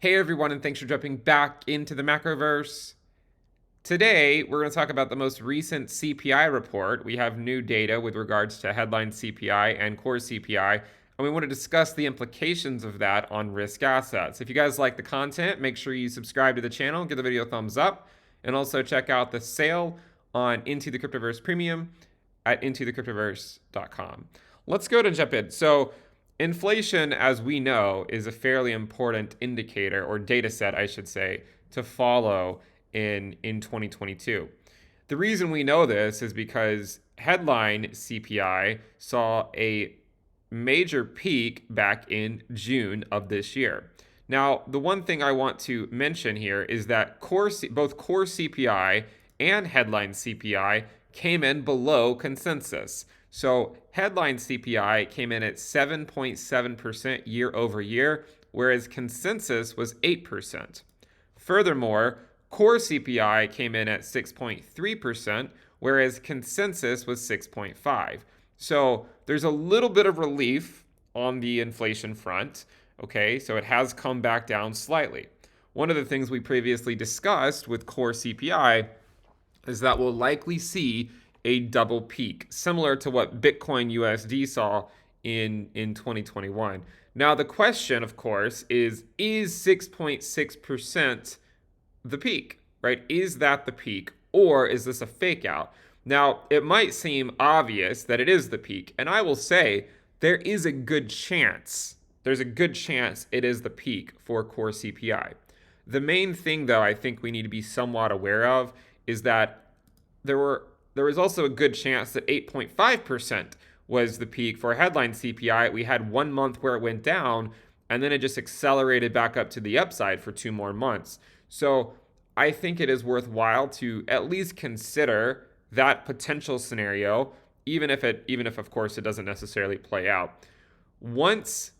Hey everyone, and thanks for jumping back into the macroverse. Today, we're going to talk about the most recent CPI report. We have new data with regards to headline CPI and core CPI, and we want to discuss the implications of that on risk assets. If you guys like the content, make sure you subscribe to the channel, give the video a thumbs up, and also check out the sale on Into the Cryptoverse Premium at intothecryptoverse.com. Let's go to jump in. So, inflation, as we know, is a fairly important indicator or data set, I should say, to follow in 2022. The reason we know this is because headline CPI saw a major peak back in June of this year. Now, the one thing I want to mention here is that both core CPI and headline CPI came in below consensus. So headline CPI came in at 7.7% year over year, whereas consensus was 8%. Furthermore, core CPI came in at 6.3%, whereas consensus was 6.5%. So there's a little bit of relief on the inflation front. Okay, so it has come back down slightly. One of the things we previously discussed with core CPI is that we'll likely see a double peak, similar to what Bitcoin USD saw in 2021. Now, the question, of course, is 6.6% the peak, right? Is that the peak, or is this a fake out? Now, it might seem obvious that it is the peak, and I will say there is a good chance. There's a good chance it is the peak for core CPI. The main thing, though, I think we need to be somewhat aware of is that there was also a good chance that 8.5% was the peak for headline CPI. We had 1 month where it went down, and then it just accelerated back up to the upside for 2 more months. So I think it is worthwhile to at least consider that potential scenario, even if of course it doesn't necessarily play out. Once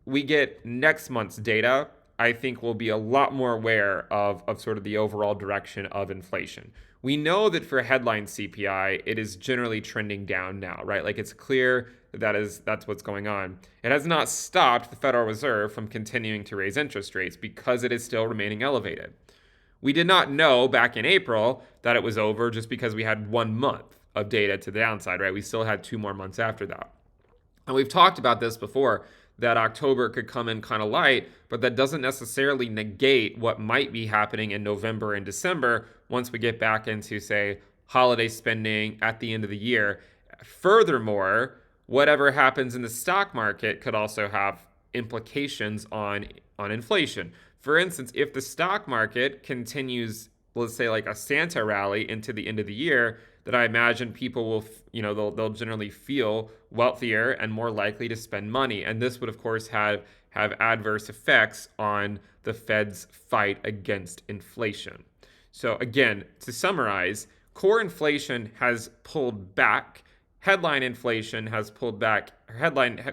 we get next month's data, I think we'll be a lot more aware of sort of the overall direction of inflation. We know that for headline CPI, it is generally trending down now, right? Like it's clear that's what's going on. It has not stopped the Federal Reserve from continuing to raise interest rates because it is still remaining elevated. We did not know back in April that it was over just because we had 1 month of data to the downside, right? We still had 2 more months after that. And we've talked about this before, that October could come in kind of light, but that doesn't necessarily negate what might be happening in November and December once we get back into, say, holiday spending at the end of the year. Furthermore, whatever happens in the stock market could also have implications on inflation. For instance, if the stock market continues, let's say like a Santa rally into the end of the year, that I imagine people will, they'll generally feel wealthier and more likely to spend money. And this would, of course, have adverse effects on the Fed's fight against inflation. So again, to summarize, core inflation has pulled back. Headline inflation has pulled back.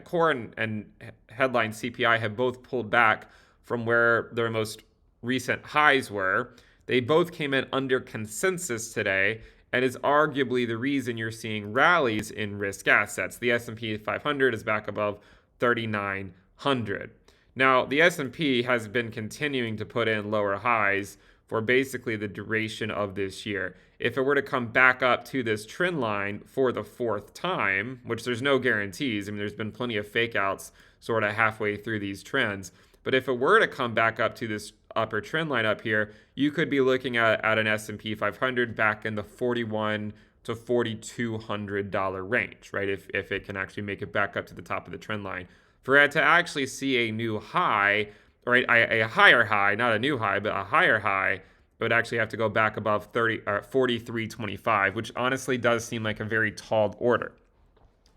Core and headline CPI have both pulled back from where their most recent highs were. They both came in under consensus today, and is arguably the reason you're seeing rallies in risk assets. The S&P 500 is back above 3,900. Now, the S&P has been continuing to put in lower highs for basically the duration of this year. If it were to come back up to this trend line for the 4th time, which there's no guarantees, I mean, there's been plenty of fake outs sort of halfway through these trends, but if it were to come back up to this upper trend line up here, you could be looking at an S&P 500 back in the $4,100 to $4,200 range, right? If it can actually make it back up to the top of the trend line. For it to actually see a new high, or a higher high, not a new high, but a higher high, it would actually have to go back above 43.25, which honestly does seem like a very tall order.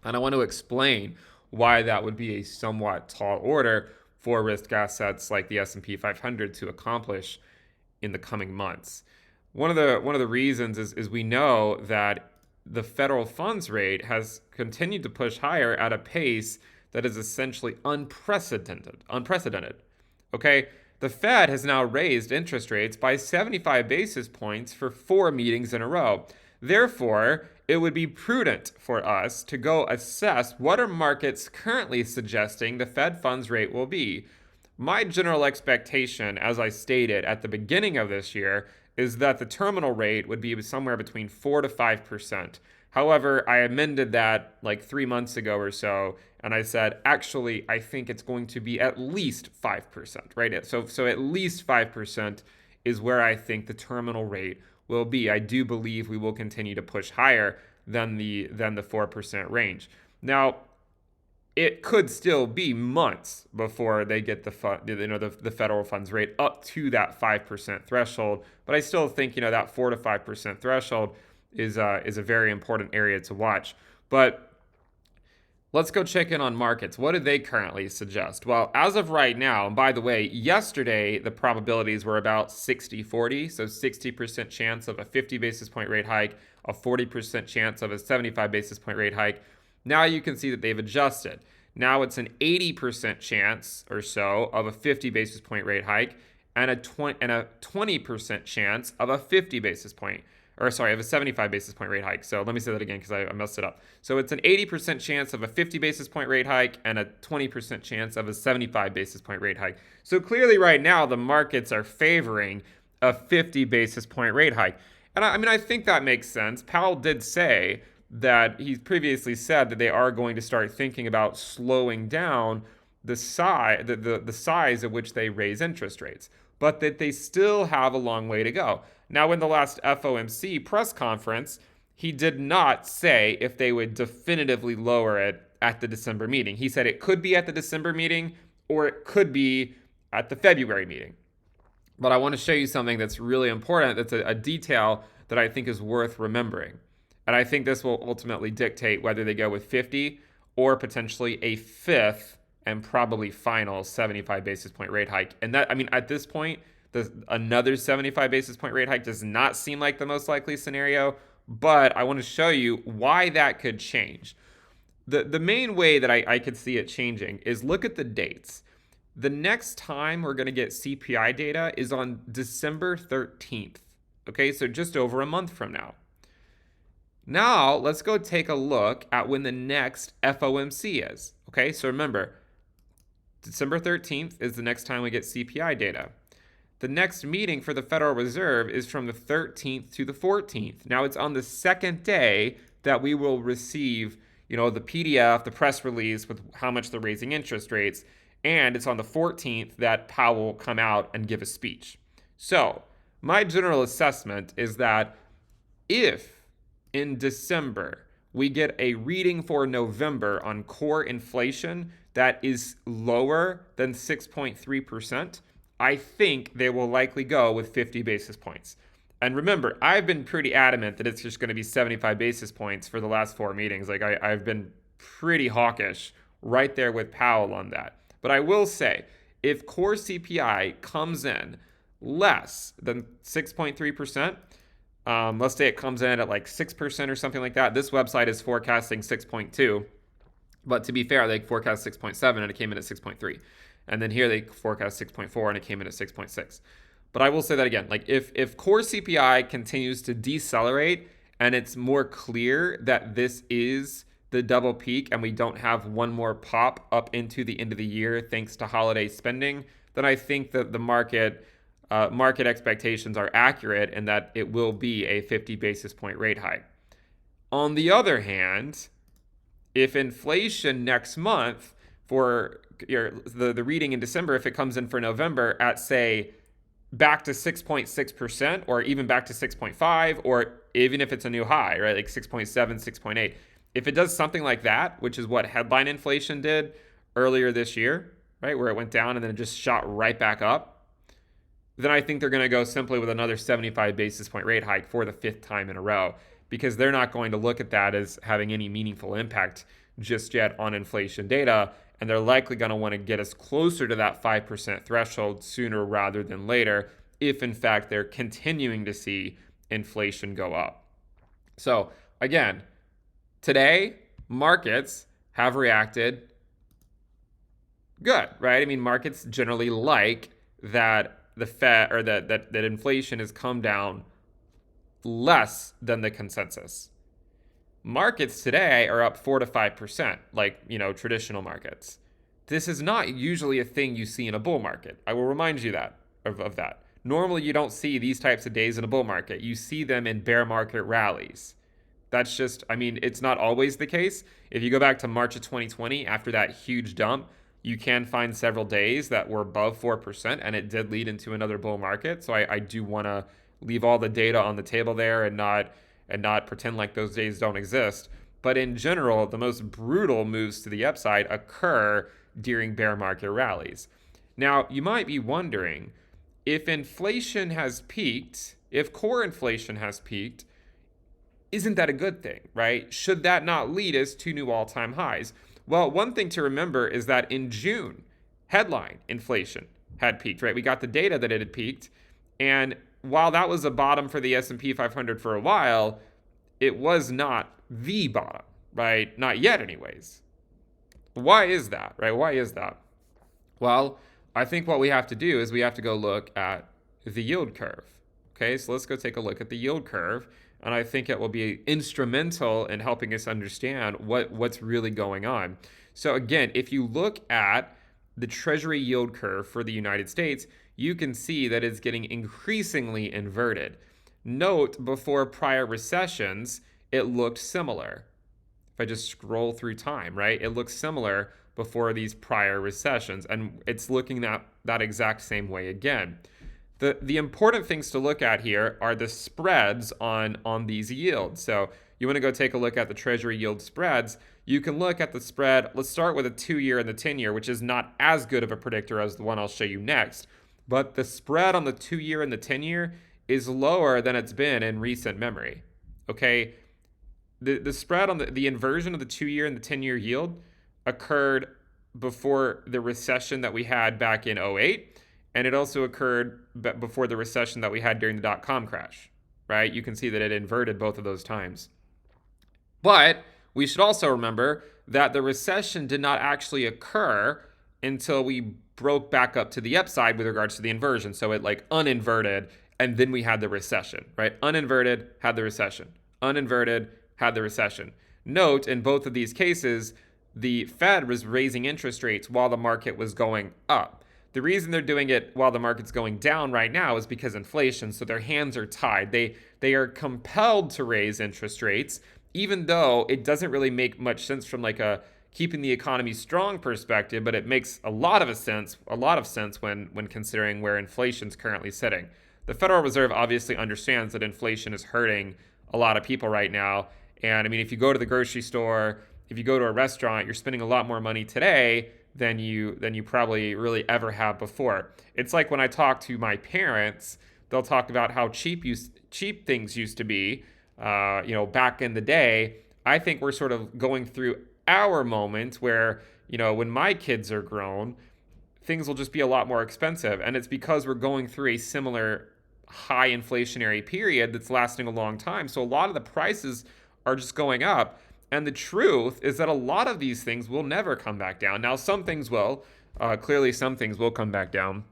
And I want to explain why that would be a somewhat tall order for risk assets like the S&P 500 to accomplish in the coming months. One of the reasons is we know that the federal funds rate has continued to push higher at a pace that is essentially unprecedented. Okay? The Fed has now raised interest rates by 75 basis points for 4 meetings in a row. Therefore, it would be prudent for us to go assess what are markets currently suggesting the Fed funds rate will be. My general expectation, as I stated at the beginning of this year, is that the terminal rate would be somewhere between 4 to 5%. However, I amended that like 3 months ago or so, and I said, actually, I think it's going to be at least 5%, right? So at least 5% is where I think the terminal rate will be. I do believe we will continue to push higher than the 4% range. Now, it could still be months before they get the federal funds rate up to that 5% threshold. But I still think that 4 to 5% threshold is a very important area to watch. But let's go check in on markets. What do they currently suggest? Well, as of right now, and by the way, yesterday the probabilities were about 60-40, so 60% chance of a 50 basis point rate hike, a 40% chance of a 75 basis point rate hike. Now you can see that they've adjusted. Now it's an 80% chance or so of a 50 basis point rate hike and a 20% chance of a 50 basis point, or sorry, of a 75 basis point rate hike. So let me say that again because I messed it up. So it's an 80% chance of a 50 basis point rate hike and a 20% chance of a 75 basis point rate hike. So clearly right now the markets are favoring a 50 basis point rate hike. And I think that makes sense. Powell did say that he previously said that they are going to start thinking about slowing down the size at which they raise interest rates, but that they still have a long way to go. Now, in the last FOMC press conference, he did not say if they would definitively lower it at the December meeting. He said it could be at the December meeting or it could be at the February meeting. But I want to show you something that's really important. That's a detail that I think is worth remembering. And I think this will ultimately dictate whether they go with 50 or potentially a fifth and probably final 75 basis point rate hike. And that, at this point, another 75 basis point rate hike does not seem like the most likely scenario, but I want to show you why that could change. The main way that I could see it changing is look at the dates. The next time we're going to get CPI data is on December 13th. Okay, so just over a month from now. Now, let's go take a look at when the next FOMC is. Okay, so remember, December 13th is the next time we get CPI data. The next meeting for the Federal Reserve is from the 13th to the 14th. Now, it's on the second day that we will receive, the PDF, the press release with how much they're raising interest rates, and it's on the 14th that Powell will come out and give a speech. So, my general assessment is that if in December we get a reading for November on core inflation that is lower than 6.3%, I think they will likely go with 50 basis points. And remember, I've been pretty adamant that it's just going to be 75 basis points for the last 4 meetings. Like I've been pretty hawkish right there with Powell on that. But I will say, if core CPI comes in less than 6.3%, let's say it comes in at like 6% or something like that. This website is forecasting 6.2, but to be fair, they forecast 6.7 and it came in at 6.3. And then here they forecast 6.4 and it came in at 6.6. But I will say that again, like if core CPI continues to decelerate and it's more clear that this is the double peak and we don't have one more pop up into the end of the year thanks to holiday spending, then I think that the market expectations are accurate and that it will be a 50 basis point rate hike. On the other hand, if inflation next month for the reading in December, if it comes in for November at, say, back to 6.6% or even back to 6.5, or even if it's a new high, right, like 6.7, 6.8, if it does something like that, which is what headline inflation did earlier this year, right, where it went down and then it just shot right back up, then I think they're going to go simply with another 75 basis point rate hike for the 5th time in a row, because they're not going to look at that as having any meaningful impact just yet on inflation data, and they're likely going to want to get us closer to that 5% threshold sooner rather than later if, in fact, they're continuing to see inflation go up. So, again, today, markets have reacted good, right? Markets generally like that the Fed or that inflation has come down less than the consensus. Markets today are up 4 to 5%, like traditional markets. This is not usually a thing you see in a bull market. I will remind you of that. Normally, you don't see these types of days in a bull market. You see them in bear market rallies. That's just, I mean, it's not always the case. If you go back to March of 2020, after that huge dump, you can find several days that were above 4%, and it did lead into another bull market. So I do want to leave all the data on the table there and not pretend like those days don't exist. But in general, the most brutal moves to the upside occur during bear market rallies. Now, you might be wondering, if inflation has peaked, if core inflation has peaked, isn't that a good thing, right? Should that not lead us to new all-time highs? Well, one thing to remember is that in June, headline inflation had peaked, right? We got the data that it had peaked, and while that was a bottom for the S&P 500 for a while, it was not the bottom, right? Not yet anyways. Why is that, right? Why is that? Well, I think what we have to do is we have to go look at the yield curve. Okay, so let's go take a look at the yield curve. And I think it will be instrumental in helping us understand what's really going on. So again, if you look at the Treasury yield curve for the United States, you can see that it's getting increasingly inverted. Note, before prior recessions, it looked similar. If I just scroll through time, right, it looks similar before these prior recessions, and it's looking that exact same way again. The important things to look at here are the spreads on these yields. So you want to go take a look at the Treasury yield spreads. You can look at the spread. Let's start with a 2-year and the 10-year, which is not as good of a predictor as the one I'll show you next. But the spread on the 2-year and the 10-year is lower than it's been in recent memory. Okay, the spread on the inversion of the 2-year and the 10-year yield occurred before the recession that we had back in '08. And it also occurred before the recession that we had during the dot-com crash, right? You can see that it inverted both of those times. But we should also remember that the recession did not actually occur until we broke back up to the upside with regards to the inversion. So it like uninverted, and then we had the recession, right? Uninverted, had the recession. Uninverted, had the recession. Note, in both of these cases, the Fed was raising interest rates while the market was going up. The reason they're doing it while the market's going down right now is because inflation, so their hands are tied. They are compelled to raise interest rates, even though it doesn't really make much sense from like a keeping the economy strong perspective, but it makes a lot of sense when considering where inflation's currently sitting. The Federal Reserve obviously understands that inflation is hurting a lot of people right now. And I mean, if you go to the grocery store, if you go to a restaurant, you're spending a lot more money today than you probably really ever have before. It's like when I talk to my parents, they'll talk about how cheap things used to be, back in the day. I think we're sort of going through our moment where, when my kids are grown, things will just be a lot more expensive. And it's because we're going through a similar high inflationary period that's lasting a long time. So a lot of the prices are just going up. And the truth is that a lot of these things will never come back down. Now, some things will. Clearly, some things will come back down.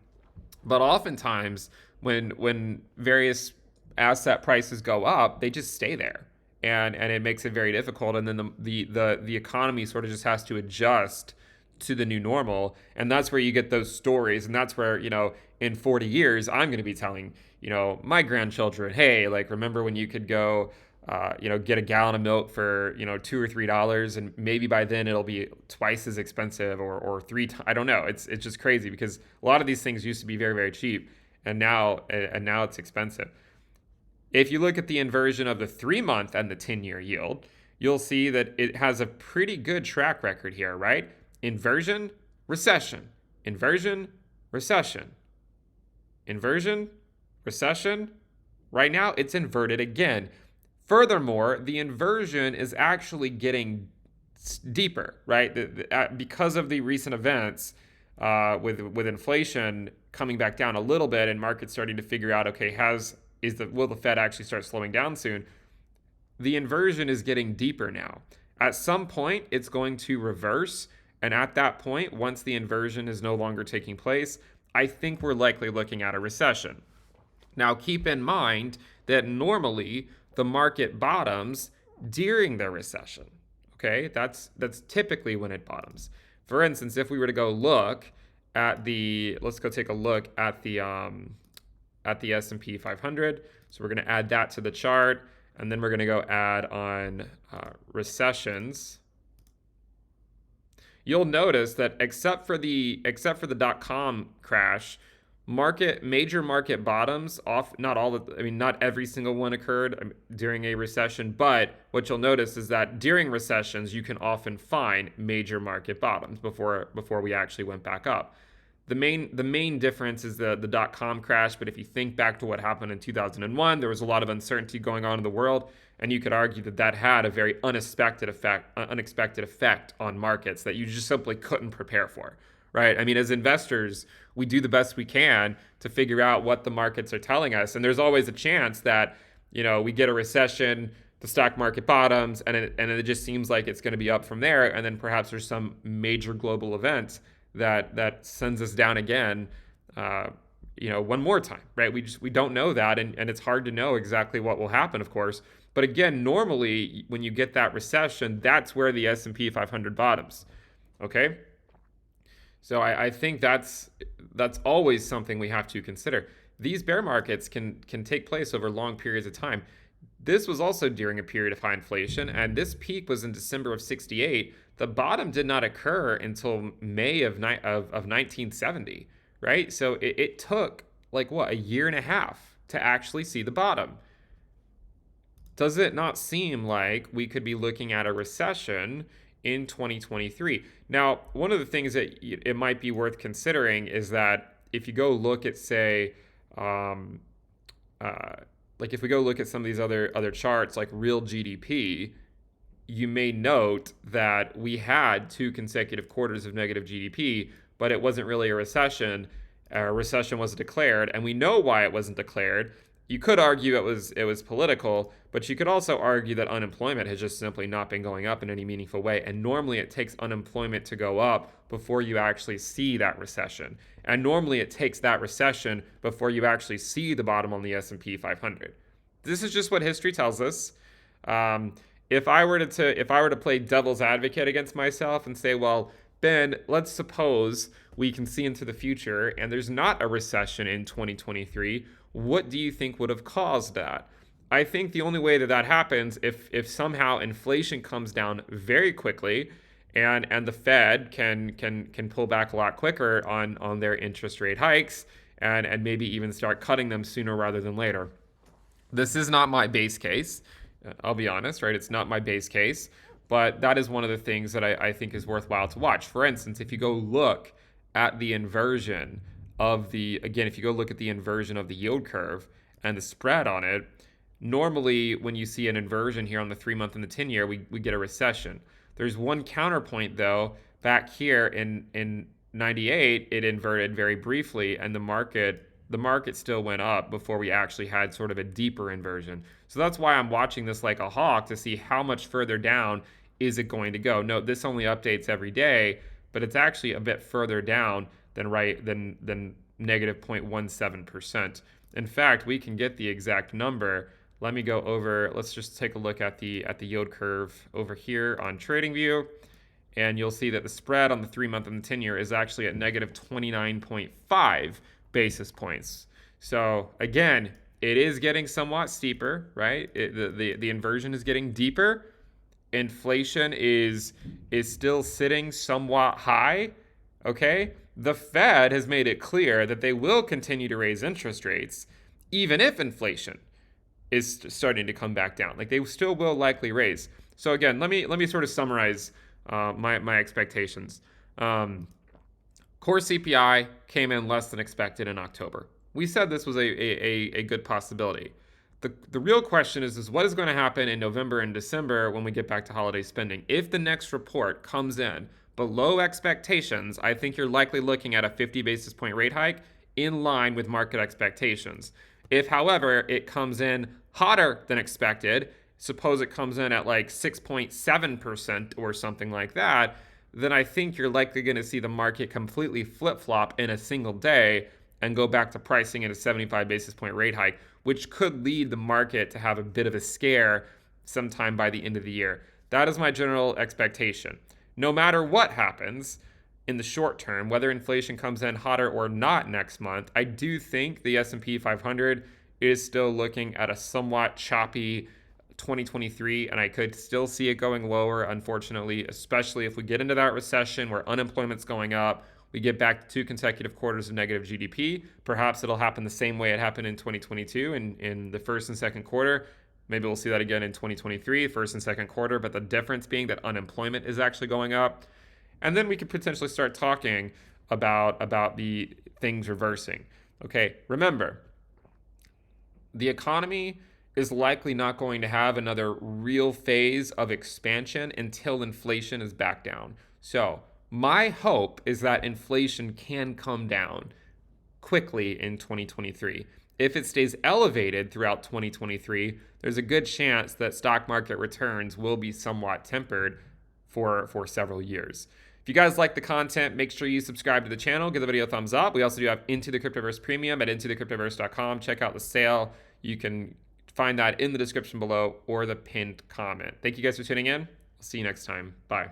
But oftentimes, when various asset prices go up, they just stay there. And it makes it very difficult. And then the economy sort of just has to adjust to the new normal. And that's where you get those stories. And that's where, in 40 years, I'm going to be telling, my grandchildren, hey, like, remember when you could go get a gallon of milk for, $2 or $3, and maybe by then it'll be twice as expensive or I don't know. It's just crazy because a lot of these things used to be very, very cheap, and now it's expensive. If you look at the inversion of the 3-month and the 10-year yield, you'll see that it has a pretty good track record here, right? Inversion, recession, inversion, recession, inversion, recession. Right now it's inverted again. Furthermore, the inversion is actually getting deeper, right? Because of the recent events, with inflation coming back down a little bit and markets starting to figure out, okay, will the Fed actually start slowing down soon? The inversion is getting deeper now. At some point, it's going to reverse, and at that point, once the inversion is no longer taking place, I think we're likely looking at a recession. Now, keep in mind that normally the market bottoms during the recession. Okay, that's typically when it bottoms. For instance, if we were to go look at let's go take a look at the S&P 500. So we're going to add that to the chart, and then we're going to go add on recessions. You'll notice that except for the .com crash, major market bottoms off. Not every single one occurred during a recession, but what you'll notice is that during recessions you can often find major market bottoms before we actually went back up. The main difference is the .com crash, but if you think back to what happened in 2001, there was a lot of uncertainty going on in the world, and you could argue that had a very unexpected effect on markets that you just simply couldn't prepare for, right? I mean, as investors, we do the best we can to figure out what the markets are telling us, and there's always a chance that, we get a recession, the stock market bottoms, and it just seems like it's going to be up from there, and then perhaps there's some major global event that sends us down again, one more time, right? We don't know that, and it's hard to know exactly what will happen, of course. But again, normally when you get that recession, that's where the S&P 500 bottoms. Okay, so I think that's always something we have to consider. These bear markets can take place over long periods of time. This was also during a period of high inflation, and this peak was in December of '68. The bottom did not occur until May of 1970, right? So it took a year and a half to actually see the bottom. Does it not seem like we could be looking at a recession in 2023? Now, one of the things that it might be worth considering is that if you go look at, say, if we go look at some of these other charts, like real GDP, you may note that we had 2 consecutive quarters of negative GDP, but it wasn't really a recession. A recession wasn't declared, and we know why it wasn't declared. You could argue it was political, but you could also argue that unemployment has just simply not been going up in any meaningful way. And normally it takes unemployment to go up before you actually see that recession. And normally it takes that recession before you actually see the bottom on the S&P 500. This is just what history tells us. If I were to play devil's advocate against myself and say, well, Ben, let's suppose we can see into the future and there's not a recession in 2023. What do you think would have caused that? I think the only way that happens if somehow inflation comes down very quickly and the Fed can pull back a lot quicker on their interest rate hikes and maybe even start cutting them sooner rather than later. This is not my base case. I'll be honest, right? It's not my base case, but that is one of the things that I think is worthwhile to watch. For instance, if you go look at the inversion of if you go look at the inversion of the yield curve and the spread on it, normally when you see an inversion here on the 3-month and the 10-year, we get a recession. There's one counterpoint though. Back here in 98, it inverted very briefly, and the market still went up before we actually had sort of a deeper inversion. So that's why I'm watching this like a hawk to see how much further down is it going to go. Note, this only updates every day, but it's actually a bit further down than negative 0.17%. In fact, we can get the exact number. Let me go over, let's just take a look at the yield curve over here on TradingView, and you'll see that the spread on the 3-month and the 10-year is actually at negative 29.5 basis points. So again, it is getting somewhat steeper, right? The inversion is getting deeper. Inflation is still sitting somewhat high, okay? The Fed has made it clear that they will continue to raise interest rates even if inflation is starting to come back down. Like, they still will likely raise. So again, let me sort of summarize my expectations. Core CPI came in less than expected in October. We said this was a good possibility. The real question is what is going to happen in November and December when we get back to holiday spending? If the next report comes in below expectations, I think you're likely looking at a 50 basis point rate hike in line with market expectations. If, however, it comes in hotter than expected, suppose it comes in at like 6.7% or something like that, then I think you're likely going to see the market completely flip-flop in a single day and go back to pricing at a 75 basis point rate hike, which could lead the market to have a bit of a scare sometime by the end of the year. That is my general expectation. No matter what happens, in the short term, whether inflation comes in hotter or not next month, I do think the S&P 500 is still looking at a somewhat choppy 2023, and I could still see it going lower, unfortunately, especially if we get into that recession where unemployment's going up, we get back to 2 consecutive quarters of negative GDP. Perhaps it'll happen the same way it happened in 2022 in the first and second quarter. Maybe we'll see that again in 2023, first and second quarter, but the difference being that unemployment is actually going up. And then we could potentially start talking about the things reversing. Okay, remember, the economy is likely not going to have another real phase of expansion until inflation is back down. So my hope is that inflation can come down quickly in 2023. If it stays elevated throughout 2023, there's a good chance that stock market returns will be somewhat tempered for several years. If you guys like the content, make sure you subscribe to the channel, give the video a thumbs up. We also do have Into the Cryptoverse Premium at intothecryptoverse.com. Check out the sale. You can find that in the description below or the pinned comment. Thank you guys for tuning in. I'll see you next time. Bye.